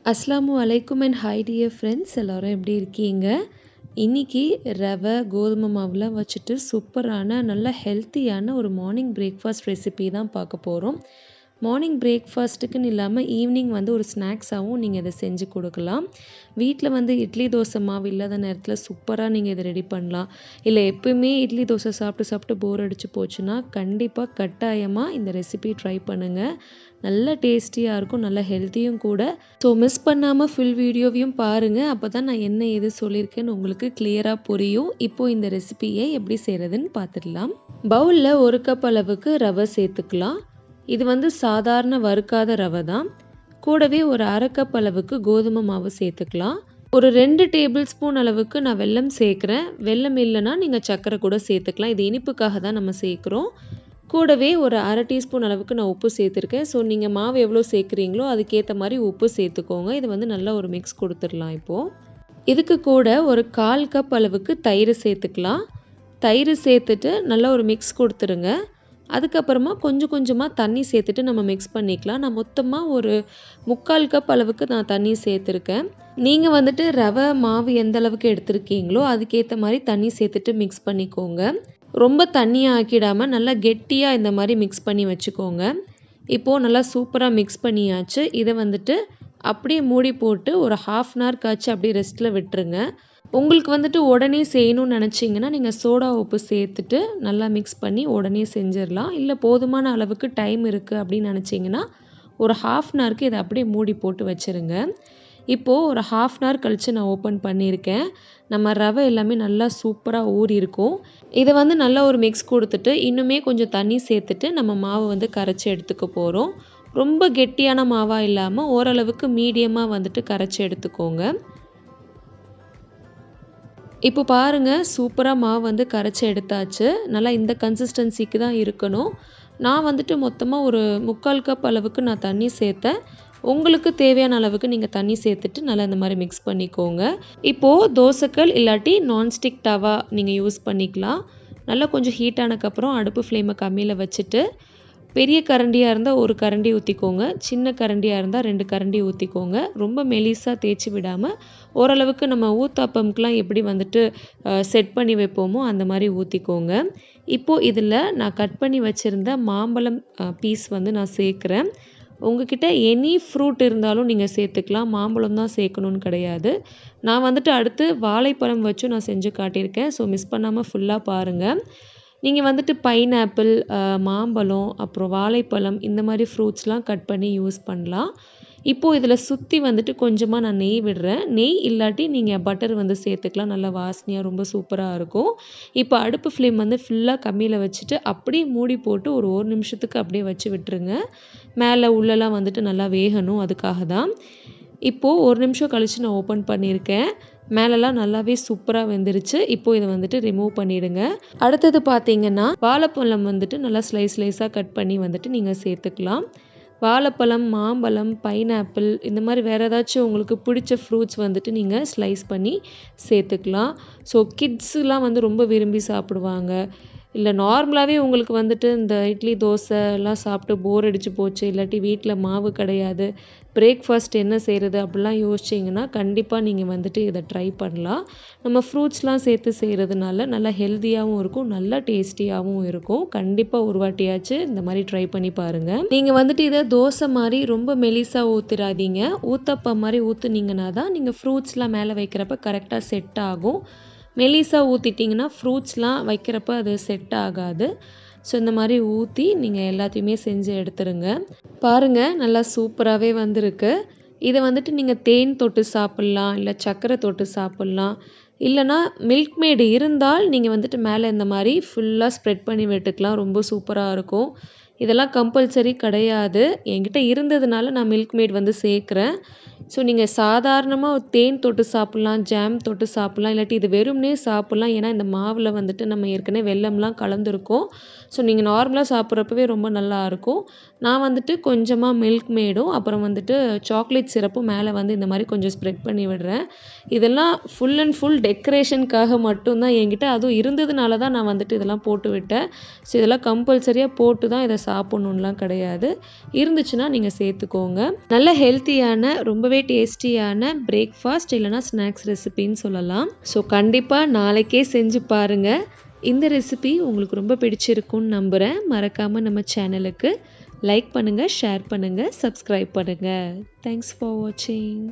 அஸ்ஸலாமு அலைக்கும் and hi dear friends, எல்லோரும் எப்படி இருக்கீங்க? இன்றைக்கி ரவை கோதுமை மாவுலாம் வச்சுட்டு சூப்பரான நல்ல ஹெல்த்தியான ஒரு மார்னிங் பிரேக்ஃபாஸ்ட் ரெசிபி தான் பார்க்க போகிறோம். மார்னிங் பிரேக்ஃபாஸ்ட்டுக்குன்னு இல்லாமல் ஈவினிங் ஒரு ஸ்நாக்ஸாகவும் நீங்கள் இதை செஞ்சு கொடுக்கலாம். வீட்டில் இட்லி தோசை மாவு இல்லாத நேரத்தில் சூப்பராக நீங்கள் இதை ரெடி பண்ணலாம். இல்லை எப்பயுமே இட்லி தோசை சாப்பிட்டு போர் அடிச்சு போச்சுன்னா கண்டிப்பாக கட்டாயமாக இந்த ரெசிபி ட்ரை பண்ணுங்கள். நல்ல டேஸ்டியாக இருக்கும், நல்ல ஹெல்த்தியும் கூட. ஸோ மிஸ் பண்ணாமல் ஃபுல் வீடியோவையும் பாருங்கள். அப்போ தான் நான் என்ன எது சொல்லியிருக்கேன்னு உங்களுக்கு கிளியராக புரியும். இப்போது இந்த ரெசிபியை எப்படி செய்கிறதுன்னு பார்த்துடலாம். பவுலில் 1 கப் அளவுக்கு ரவை சேர்த்துக்கலாம். இது சாதாரண வறுக்காத ரவை தான். கூடவே ஒரு 1/2 கப் அளவுக்கு கோதுமை மாவு சேர்த்துக்கலாம். ஒரு 2 டேபிள் ஸ்பூன் அளவுக்கு நான் வெல்லம் சேர்க்குறேன். வெல்லம் இல்லைன்னா நீங்கள் சர்க்கரை கூட சேர்த்துக்கலாம். இது இனிப்புக்காக தான் நம்ம சேர்க்குறோம். கூடவே ஒரு 1/2 டீஸ்பூன் அளவுக்கு நான் உப்பு சேர்த்துருக்கேன். ஸோ நீங்கள் மாவு எவ்வளோ சேர்க்குறீங்களோ அதுக்கேற்ற மாதிரி உப்பு சேர்த்துக்கோங்க. இது நல்லா ஒரு மிக்ஸ் கொடுத்துடலாம். இப்போது இதுக்கு கூட ஒரு 1/4 கப் அளவுக்கு தயிர் சேர்த்துக்கலாம். தயிர் சேர்த்துட்டு நல்லா ஒரு மிக்ஸ் கொடுத்துருங்க. அதுக்கப்புறமா கொஞ்சம் கொஞ்சமாக தண்ணி சேர்த்துட்டு நம்ம மிக்ஸ் பண்ணிக்கலாம். நான் மொத்தமாக ஒரு 3/4 கப் அளவுக்கு நான் தண்ணி சேர்த்துருக்கேன். நீங்கள் ரவை மாவு எந்த அளவுக்கு எடுத்துருக்கீங்களோ அதுக்கேற்ற மாதிரி தண்ணி சேர்த்துட்டு மிக்ஸ் பண்ணிக்கோங்க. ரொம்ப தண்ணியாக ஆக்கிடாமல் நல்லா கெட்டியாக இந்த மாதிரி மிக்ஸ் பண்ணி வச்சுக்கோங்க. இப்போது நல்லா சூப்பராக மிக்ஸ் பண்ணியாச்சு. இதை அப்படியே மூடி போட்டு ஒரு 1/2 அன் ஹவர் காய்ச்சி அப்படியே ரெஸ்ட்டில் விட்டுருங்க. உங்களுக்கு உடனே செய்யணும்னு நினச்சிங்கன்னா நீங்கள் சோடா உப்பு சேர்த்துட்டு நல்லா மிக்ஸ் பண்ணி உடனே செஞ்சிடலாம். இல்லை போதுமான அளவுக்கு டைம் இருக்குது அப்படின்னு நினச்சிங்கன்னா ஒரு 1/2 அன் ஹவருக்கு இதை அப்படியே மூடி போட்டு வச்சுருங்க. இப்போது ஒரு 1/2 அன் ஹவர் கழித்து நான் ஓப்பன் பண்ணியிருக்கேன். நம்ம ரவை எல்லாமே நல்லா சூப்பராக ஊறி இருக்கும். இதை நல்லா ஒரு மிக்ஸ் கொடுத்துட்டு இன்னுமே கொஞ்சம் தண்ணி சேர்த்துட்டு நம்ம மாவு கரைச்சி எடுத்துக்க போகிறோம். ரொம்ப கெட்டியான மாவாக இல்லாமல் ஓரளவுக்கு மீடியமாக கரைச்சி எடுத்துக்கோங்க. இப்போ பாருங்கள், சூப்பராக மாவு கரைச்சி எடுத்தாச்சு. நல்லா இந்த கன்சிஸ்டன்சிக்கு தான் இருக்கணும். நான் மொத்தமாக ஒரு 3/4 கப் அளவுக்கு நான் தண்ணி சேர்த்தேன். உங்களுக்கு தேவையான அளவுக்கு நீங்கள் தண்ணி சேர்த்துட்டு நல்லா இந்த மாதிரி மிக்ஸ் பண்ணிக்கோங்க. இப்போது தோசைக்கல் இல்லாட்டி நான்ஸ்டிக் தவா நீங்கள் யூஸ் பண்ணிக்கலாம். நல்லா கொஞ்சம் ஹீட் ஆனதுக்கப்புறம் அடுப்பு ஃப்ளேமை கம்மியில் வச்சுட்டு பெரிய கரண்டியாக இருந்தால் 1 கரண்டி ஊற்றிக்கோங்க. சின்ன கரண்டியாக இருந்தால் 2 கரண்டி ஊற்றிக்கோங்க. ரொம்ப மெலிசாக தேய்ச்சி விடாமல் ஓரளவுக்கு நம்ம ஊத்தாப்பம்க்கெலாம் எப்படி செட் பண்ணி வைப்போமோ அந்த மாதிரி ஊற்றிக்கோங்க. இப்போது இதில் நான் கட் பண்ணி வச்சுருந்த மாம்பழம் பீஸ் நான் சேர்க்குறேன். உங்ககிட்ட எனி ஃப்ரூட் இருந்தாலும் நீங்கள் சேர்த்துக்கலாம். மாம்பழம் தான் சேர்க்கணுன்னு கிடையாது. நான் அடுத்து வாழைப்பழம் வச்சும் நான் செஞ்சு காட்டியிருக்கேன். ஸோ மிஸ் பண்ணாமல் ஃபுல்லாக பாருங்கள். நீங்கள் பைனாப்பிள், மாம்பழம், அப்புறம் வாழைப்பழம் இந்த மாதிரி ஃப்ரூட்ஸ்லாம் கட் பண்ணி யூஸ் பண்ணலாம். இப்போது இதில் சுற்றி கொஞ்சமாக நான் நெய் விடுறேன். நெய் இல்லாட்டி நீங்கள் பட்டர் சேர்த்துக்கலாம். நல்லா வாசனையாக ரொம்ப சூப்பராக இருக்கும். இப்போ அடுப்பு ஃப்ளேம் ஃபுல்லாக கம்மியில் வச்சுட்டு அப்படியே மூடி போட்டு ஒரு 1 நிமிஷத்துக்கு அப்படியே வச்சு விட்டுருங்க. மேலே உள்ளெல்லாம் நல்லா வேகணும், அதுக்காக தான். இப்போது 1 நிமிஷம் கழித்து நான் ஓப்பன் பண்ணியிருக்கேன். மேலெல்லாம் நல்லாவே சூப்பராக வெந்துருச்சு. இப்போது இதை ரிமூவ் பண்ணிவிடுங்க. அடுத்தது பார்த்தீங்கன்னா வாழைப்பழம் நல்லா ஸ்லைஸாக கட் பண்ணி நீங்கள் சேர்த்துக்கலாம். வாழைப்பழம், மாம்பழம், பைனாப்பிள் இந்த மாதிரி வேறு ஏதாச்சும் உங்களுக்கு பிடிச்ச ஃப்ரூட்ஸ் நீங்கள் ஸ்லைஸ் பண்ணி சேர்த்துக்கலாம். ஸோ கிட்ஸுலாம் ரொம்ப விரும்பி சாப்பிடுவாங்க. இல்லை நார்மலாகவே உங்களுக்கு இந்த இட்லி தோசை எல்லாம் சாப்பிட்டு போர் அடிச்சு போச்சு, இல்லாட்டி வீட்டில் மாவு கிடையாது, பிரேக்ஃபாஸ்ட் என்ன செய்கிறது அப்படிலாம் யோசிச்சிங்கன்னா கண்டிப்பாக நீங்கள் இதை ட்ரை பண்ணலாம். நம்ம ஃப்ரூட்ஸ்லாம் சேர்த்து செய்கிறதுனால நல்லா ஹெல்த்தியாகவும் இருக்கும், நல்லா டேஸ்டியாகவும் இருக்கும். கண்டிப்பாக ஒரு வாட்டியாச்சு இந்த மாதிரி ட்ரை பண்ணி பாருங்கள். நீங்கள் இதை தோசை மாதிரி ரொம்ப மெலிசாக ஊற்றிடாதீங்க. ஊத்தப்பம் மாதிரி ஊற்றுனீங்கன்னா தான் நீங்கள் ஃப்ரூட்ஸ்லாம் மேலே வைக்கிறப்ப கரெக்டாக செட் ஆகும். மெலிசாக ஊற்றிட்டிங்கன்னா ஃப்ரூட்ஸ்லாம் வைக்கிறப்ப அது செட் ஆகாது. ஸோ இந்த மாதிரி ஊற்றி நீங்கள் எல்லாத்தையுமே செஞ்சு எடுத்துருங்க. பாருங்கள், நல்லா சூப்பராகவே வந்திருக்கு. இதை நீங்கள் தேன் தொட்டு சாப்பிட்லாம், இல்லை சர்க்கரை தொட்டு சாப்பிட்லாம். இல்லைனா மில்க் மேடு இருந்தால் நீங்கள் மேலே இந்த மாதிரி ஃபுல்லாக ஸ்ப்ரெட் பண்ணி விட்டுக்கலாம். ரொம்ப சூப்பராக இருக்கும். இதெல்லாம் கம்பல்சரி கிடையாது. என்கிட்ட இருந்ததுனால நான் மில்க் மேட் சேர்க்குறேன். ஸோ நீங்கள் சாதாரணமாக தேன் தொட்டு சாப்பிட்லாம், ஜாம் தொட்டு சாப்பிட்லாம், இல்லாட்டி இது வெறும்னே சாப்பிட்லாம். ஏன்னா இந்த மாவில் நம்ம ஏற்கனவே வெல்லம்லாம் கலந்துருக்கோம். ஸோ நீங்கள் நார்மலாக சாப்பிட்றப்பவே ரொம்ப நல்லாயிருக்கும். நான் கொஞ்சமாக மில்க் மேடும் அப்புறம் சாக்லேட் சிரப்பும் மேலே இந்த மாதிரி கொஞ்சம் ஸ்ப்ரெட் பண்ணி விடுறேன். இதெல்லாம் ஃபுல் அண்ட் ஃபுல் டெக்கரேஷனுக்காக மட்டும்தான் என்கிட்ட. அதுவும் இருந்ததுனால தான் நான் இதெல்லாம் போட்டு விட்டேன். ஸோ இதெல்லாம் கம்பல்சரியாக போட்டு தான் இதை சாப்பிட்ணுன்னுலாம் கிடையாது. இருந்துச்சுன்னா நீங்கள் சேர்த்துக்கோங்க. நல்ல ஹெல்த்தியான ரொம்பவே டேஸ்டியான பிரேக்ஃபாஸ்ட் இல்லைனா ஸ்நாக்ஸ் ரெசிபின்னு சொல்லலாம். ஸோ கண்டிப்பாக நாளைக்கே செஞ்சு பாருங்கள். இந்த ரெசிபி உங்களுக்கு ரொம்ப பிடிச்சிருக்குன்னு நம்புகிறேன். மறக்காமல் நம்ம சேனலுக்கு லைக் பண்ணுங்கள், ஷேர் பண்ணுங்கள், சப்ஸ்கிரைப் பண்ணுங்கள். தேங்க்ஸ் ஃபார் வாட்சிங்.